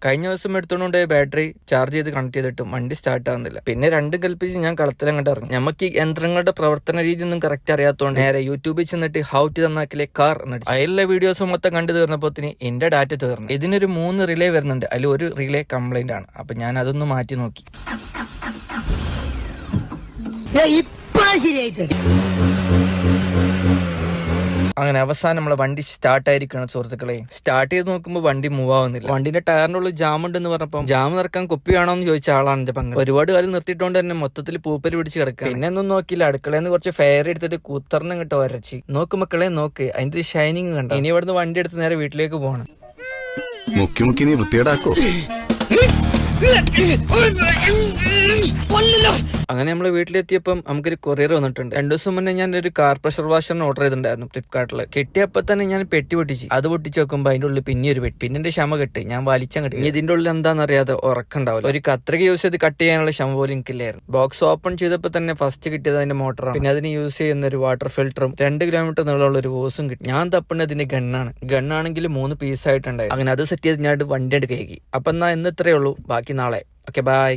കഴിഞ്ഞ ദിവസം എടുത്തോണ്ട് ബാറ്ററി ചാർജ് ചെയ്ത് കണക്ട് ചെയ്തിട്ടും വണ്ടി സ്റ്റാർട്ട് ആവുന്നില്ല. പിന്നെ രണ്ടും കൽപ്പിച്ച് ഞാൻ കളത്തിലങ്ങോട്ട് ഇറങ്ങി. നമുക്ക് ഈ യന്ത്രങ്ങളുടെ പ്രവർത്തന രീതി ഒന്നും കറക്റ്റ് അറിയാത്തതുകൊണ്ട് നേരെ യൂട്യൂബിൽ ചെന്നിട്ട് ഹൗ ടു നന്നാക്കിലെ കാർ എന്നടിച്ചു. അതിലെ വീഡിയോസ് മൊത്തം കണ്ടു തീർന്നപ്പോത്തിന് എന്റെ ഡാറ്റ തീർന്നു. ഇതിനൊരു 3 റിലേ വരുന്നുണ്ട്. അതിൽ ഒരു റിലേ കംപ്ലൈന്റ് ആണ്. അപ്പൊ ഞാൻ അതൊന്ന് മാറ്റി നോക്കി. അങ്ങനെ അവസാനം നമ്മളെ വണ്ടി സ്റ്റാർട്ട് ആയിരിക്കണം സുഹൃത്തുക്കളെ. സ്റ്റാർട്ട് ചെയ്ത് നോക്കുമ്പോൾ വണ്ടി മൂവ് ആവുന്നില്ല. വണ്ടിന്റെ ടയറിന്റെ ഉള്ളിൽ ജാം ഉണ്ടെന്ന് പറഞ്ഞപ്പോൾ ജാം നിറക്കാൻ കുപ്പി വേണോ എന്ന് ചോദിച്ച ആളാണ് എന്റെ പങ്ക്. ഒരുപാട് കാലം നിർത്തിയിട്ടോണ്ട് തന്നെ മൊത്തത്തിൽ പൂപ്പല് പിടിച്ച് കിടക്കുക. പിന്നെ ഒന്നും നോക്കിയില്ല, അടുക്കളയിൽ നിന്ന് കുറച്ച് ഫെയർ എടുത്തിട്ട് കുത്തർന്ന് കിട്ടോ വരച്ച് നോക്ക് മക്കളെ നോക്ക്, അതിന്റെ ഒരു ഷൈനിങ് കണ്ടോ. ഇനി ഇവിടുന്ന് വണ്ടി എടുത്ത് നേരെ വീട്ടിലേക്ക് പോകണം. അങ്ങനെ നമ്മള് വീട്ടിലെത്തിയപ്പം നമുക്കൊരു കൊറിയർ വന്നിട്ടുണ്ട്. 2 ദിവസം മുന്നേ ഞാൻ ഒരു കാർ പ്രഷർ വാഷറിന് ഓർഡർ ചെയ്തിട്ടുണ്ടായിരുന്നു ഫ്ലിപ്കാർട്ടില്. കെട്ടിയപ്പോ തന്നെ ഞാൻ പെട്ടി പൊട്ടിച്ച്. അത് പൊട്ടിച്ച് നോക്കുമ്പോ അതിന്റെ ഉള്ളിൽ പിന്നെ ഒരു പെട്ടി. പിന്നെ എന്റെ ക്ഷമ കെട്ടി, ഞാൻ വലിച്ചങ്ങട്ട്. ഇതിന്റെ ഉള്ളിൽ എന്താണെന്നറിയാതെ ഉറക്കുണ്ടാവില്ല. ഒരു കത്രിക യൂസ് ചെയ്ത് കട്ട് ചെയ്യാനുള്ള ക്ഷമ പോലും എനിക്കില്ലായിരുന്നു. ബോക്സ് ഓപ്പൺ ചെയ്തപ്പോ തന്നെ ഫസ്റ്റ് കിട്ടിയത് അതിന്റെ മോട്ടറാണ്. പിന്നെ അതിന് യൂസ് ചെയ്യുന്ന ഒരു വാട്ടർ ഫിൽറ്ററും 2 കിലോമീറ്റർ നീളമുള്ള ഒരു ഹോസും കിട്ടി. ഞാൻ തപ്പുന്നത് അതിന്റെ ഗണ്ണാണെങ്കിൽ 3 പീസായിട്ടുണ്ടായി. അങ്ങനെ അത് സെറ്റ് ചെയ്ത് ഞാൻ വണ്ടി എടുക്കേക്ക്. അപ്പൊ എന്നാ ഇന്ന് ഇത്രയേ ഉള്ളൂ, ബാക്കി നാളെ. Okay, by.